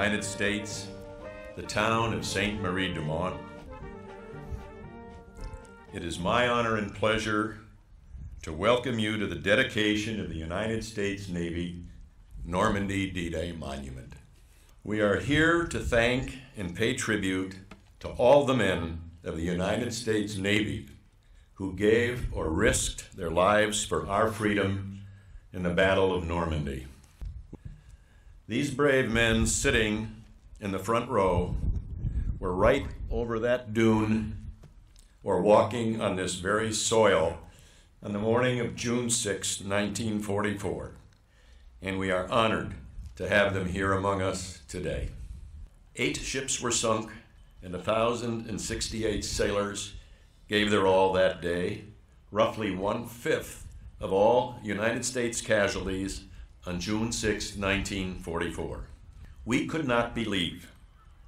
United States, the town of Sainte Marie du Mont. It is my honor and pleasure to welcome you to the dedication of the United States Navy Normandy D-Day Monument. We are here to thank and pay tribute to all the men of the United States Navy who gave or risked their lives for our freedom in the Battle of Normandy. These brave men sitting in the front row were right over that dune or walking on this very soil on the morning of June 6, 1944, and we are honored to have them here among us today. 8 ships were sunk and 1,068 sailors gave their all that day, roughly 1/5 of all United States casualties on June 6, 1944. We could not believe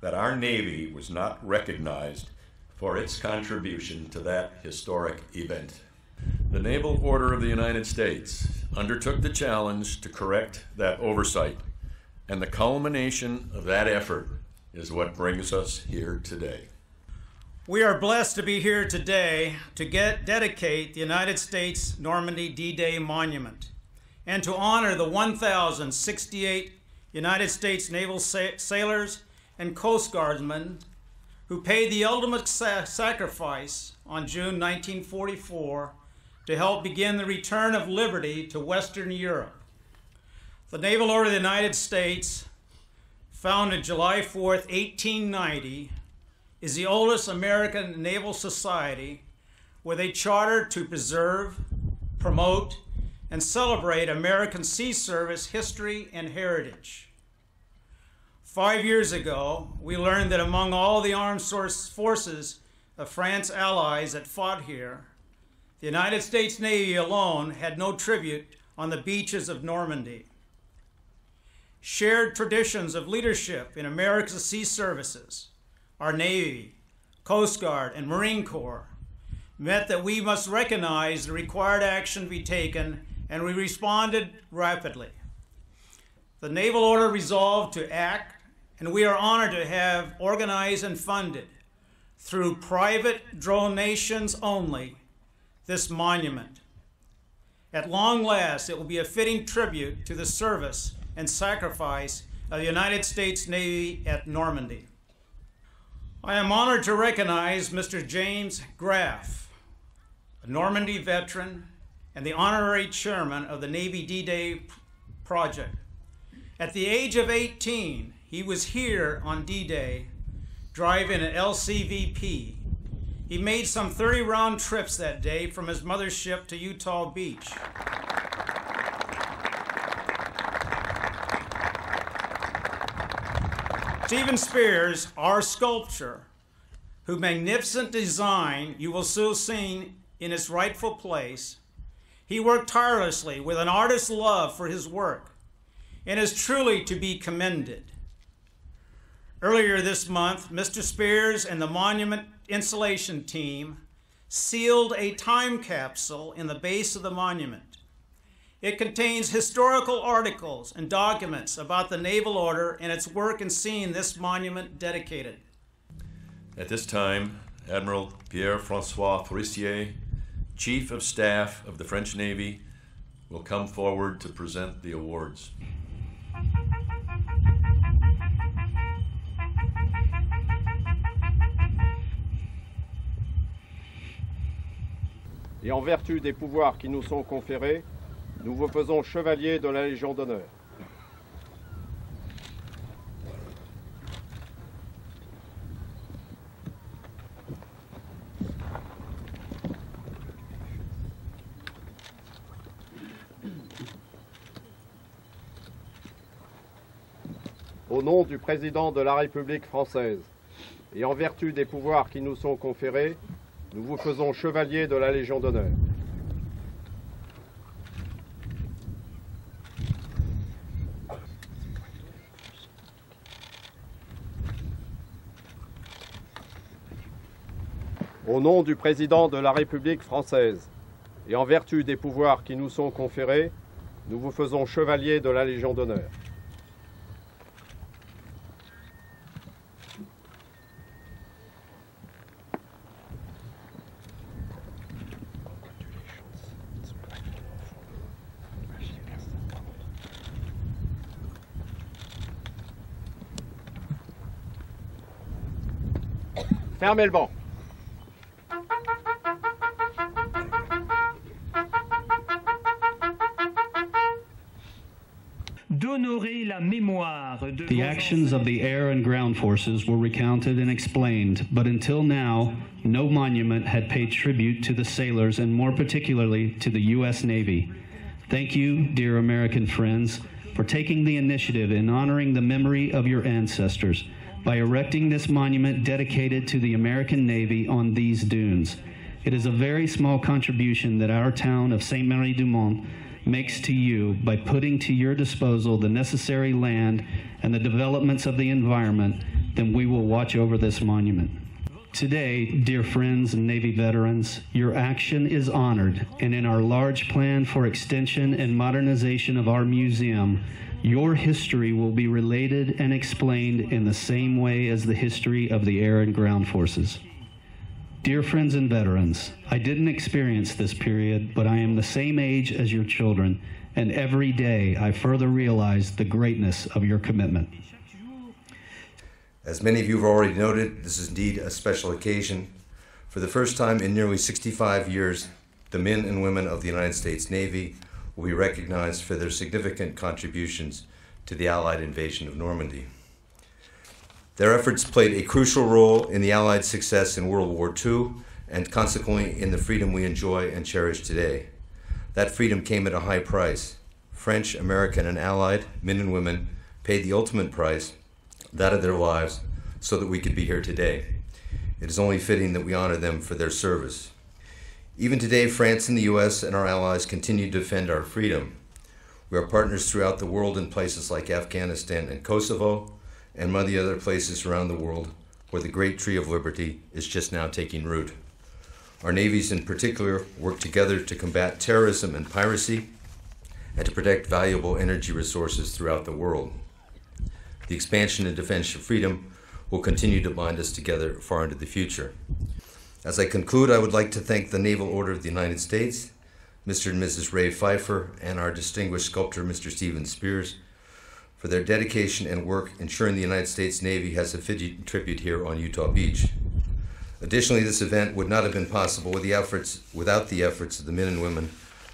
that our Navy was not recognized for its contribution to that historic event. The Naval Order of the United States undertook the challenge to correct that oversight, and the culmination of that effort is what brings us here today. We are blessed to be here today to dedicate the United States Normandy D-Day Monument and to honor the 1,068 United States naval sailors and Coast Guardsmen who paid the ultimate sacrifice on June 1944 to help begin the return of liberty to Western Europe. The Naval Order of the United States, founded July 4th, 1890, is the oldest American naval society with a charter to preserve, promote, and celebrate American sea service history and heritage. 5 years ago, we learned that among all the armed forces of France's allies that fought here, the United States Navy alone had no tribute on the beaches of Normandy. Shared traditions of leadership in America's sea services, our Navy, Coast Guard, and Marine Corps, meant that we must recognize the required action to be taken, and we responded rapidly. The Naval Order resolved to act, and we are honored to have organized and funded, through private donations only, this monument. At long last, it will be a fitting tribute to the service and sacrifice of the United States Navy at Normandy. I am honored to recognize Mr. James Graff, a Normandy veteran and the honorary chairman of the Navy D-Day project. At the age of 18, he was here on D-Day driving an LCVP. He made some 30 round trips that day from his mother's ship to Utah Beach. Stephen Spears, our sculptor, whose magnificent design you will soon see in its rightful place, he worked tirelessly with an artist's love for his work and is truly to be commended. Earlier this month, Mr. Spears and the monument installation team sealed a time capsule in the base of the monument. It contains historical articles and documents about the Naval Order and its work in seeing this monument dedicated. At this time, Admiral Pierre-François Forissier, Chief of Staff of the French Navy, will come forward to present the awards. Et en vertu des pouvoirs qui nous sont conférés, nous vous faisons chevalier de la Légion d'honneur. Au nom du Président de la République française et en vertu des pouvoirs qui nous sont conférés, nous vous faisons chevalier de la Légion d'honneur. Au nom du Président de la République française et en vertu des pouvoirs qui nous sont conférés, nous vous faisons chevalier de la Légion d'honneur. Fermez le banc. The actions of the air and ground forces were recounted and explained, but until now, no monument had paid tribute to the sailors and more particularly to the U.S. Navy. Thank you, dear American friends, for taking the initiative in honoring the memory of your ancestors by erecting this monument dedicated to the American Navy on these dunes. It is a very small contribution that our town of Saint-Marie-du-Mont makes to you by putting to your disposal the necessary land and the developments of the environment. Then we will watch over this monument. Today, dear friends and Navy veterans, your action is honored, and in our large plan for extension and modernization of our museum, your history will be related and explained in the same way as the history of the air and ground forces. Dear friends and veterans, I didn't experience this period, but I am the same age as your children, and every day I further realize the greatness of your commitment. As many of you have already noted, this is indeed a special occasion. For the first time in nearly 65 years, the men and women of the United States Navy will be recognized for their significant contributions to the Allied invasion of Normandy. Their efforts played a crucial role in the Allied success in World War II and consequently in the freedom we enjoy and cherish today. That freedom came at a high price. French, American, and Allied men and women paid the ultimate price, that of their lives, so that we could be here today. It is only fitting that we honor them for their service. Even today, France and the US and our allies continue to defend our freedom. We are partners throughout the world in places like Afghanistan and Kosovo, and many other places around the world where the great tree of liberty is just now taking root. Our navies in particular work together to combat terrorism and piracy and to protect valuable energy resources throughout the world. The expansion and defense of freedom will continue to bind us together far into the future. As I conclude, I would like to thank the Naval Order of the United States, Mr. and Mrs. Ray Pfeiffer, and our distinguished sculptor, Mr. Stephen Spears, for their dedication and work ensuring the United States Navy has a fitting tribute here on Utah Beach. Additionally, this event would not have been possible without the efforts of the men and women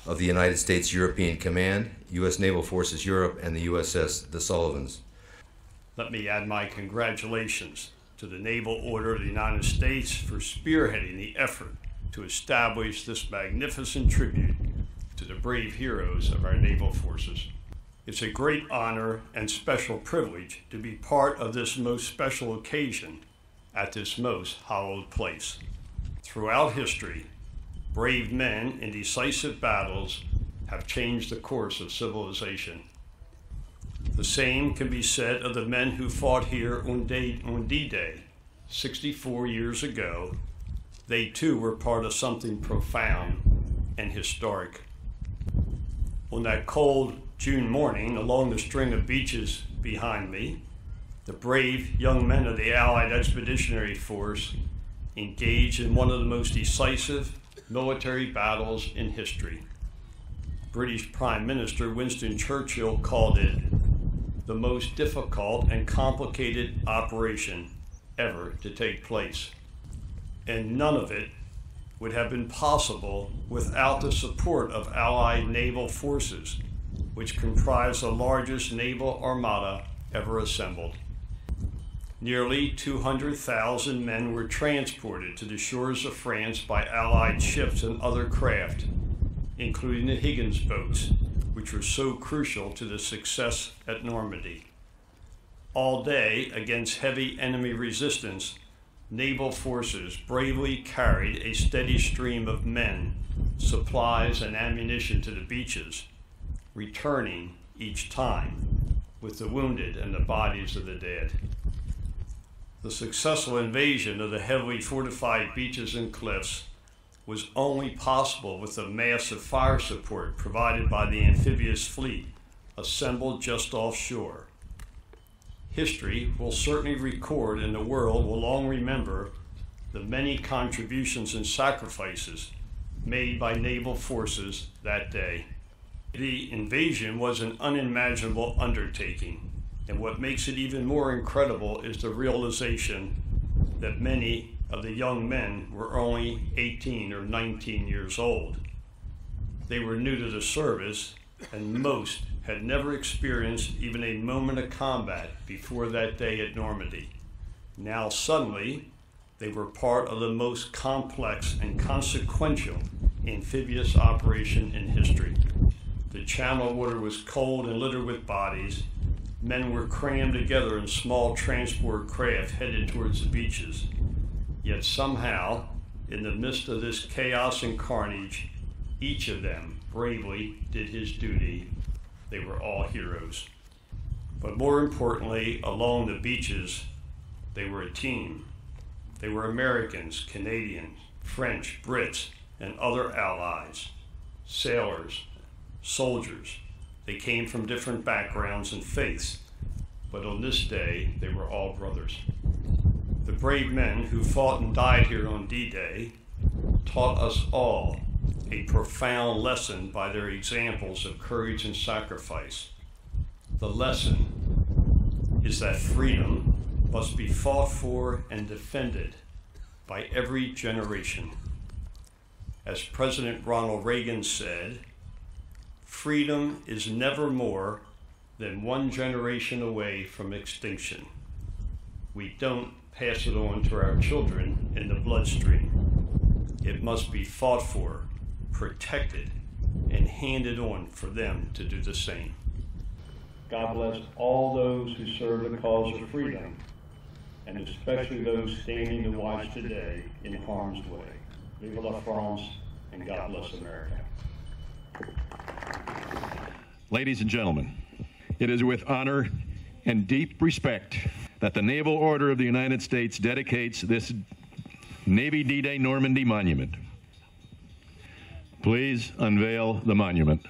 of the United States European Command, U.S. Naval Forces Europe, and the USS The Sullivans. Let me add my congratulations to the Naval Order of the United States for spearheading the effort to establish this magnificent tribute to the brave heroes of our naval forces. It's a great honor and special privilege to be part of this most special occasion at this most hallowed place. Throughout history, brave men in decisive battles have changed the course of civilization. The same can be said of the men who fought here on D-Day 64 years ago. They too were part of something profound and historic. On that cold June morning, along the string of beaches behind me, the brave young men of the Allied Expeditionary Force engaged in one of the most decisive military battles in history. British Prime Minister Winston Churchill called it the most difficult and complicated operation ever to take place. And none of it would have been possible without the support of Allied naval forces, which comprise the largest naval armada ever assembled. Nearly 200,000 men were transported to the shores of France by Allied ships and other craft, including the Higgins boats, which were so crucial to the success at Normandy. All day, against heavy enemy resistance, naval forces bravely carried a steady stream of men, supplies, and ammunition to the beaches, returning each time with the wounded and the bodies of the dead. The successful invasion of the heavily fortified beaches and cliffs was only possible with the massive fire support provided by the amphibious fleet assembled just offshore. History will certainly record, and the world will long remember, the many contributions and sacrifices made by naval forces that day. The invasion was an unimaginable undertaking, and what makes it even more incredible is the realization that many of the young men were only 18 or 19 years old. They were new to the service, and most had never experienced even a moment of combat before that day at Normandy. Now suddenly, they were part of the most complex and consequential amphibious operation in history. The channel water was cold and littered with bodies. Men were crammed together in small transport craft headed towards the beaches. Yet somehow, in the midst of this chaos and carnage, each of them bravely did his duty. They were all heroes. But more importantly, along the beaches, they were a team. They were Americans, Canadians, French, Brits, and other allies, sailors, soldiers. They came from different backgrounds and faiths, but on this day, they were all brothers. The brave men who fought and died here on D-Day taught us all a profound lesson by their examples of courage and sacrifice. The lesson is that freedom must be fought for and defended by every generation. As President Ronald Reagan said, freedom is never more than one generation away from extinction. We don't pass it on to our children in the bloodstream. It must be fought for, protected, and handed on for them to do the same. God bless all those who serve the cause of freedom, and especially those standing to watch today in harm's way. Vive la France, and God bless America. Ladies and gentlemen, it is with honor and deep respect that the Naval Order of the United States dedicates this Navy D-Day Normandy monument. Please unveil the monument.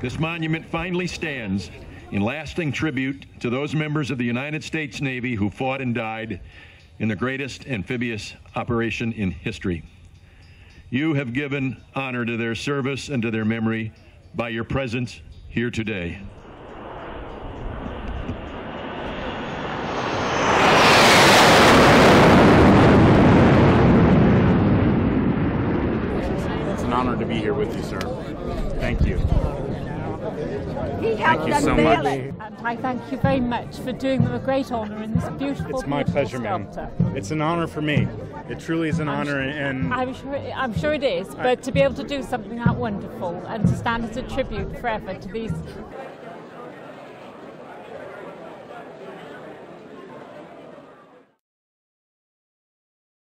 This monument finally stands in lasting tribute to those members of the United States Navy who fought and died in the greatest amphibious operation in history. You have given honor to their service and to their memory by your presence here today. It's an honor to be here with you, sir. Thank you. Thank you so much. And I thank you very much for doing them a great honor in this beautiful, It's my pleasure, ma'am. It's an honor for me. It truly is an honor, and I'm sure it is. But to be able to do something that wonderful and to stand as a tribute forever to these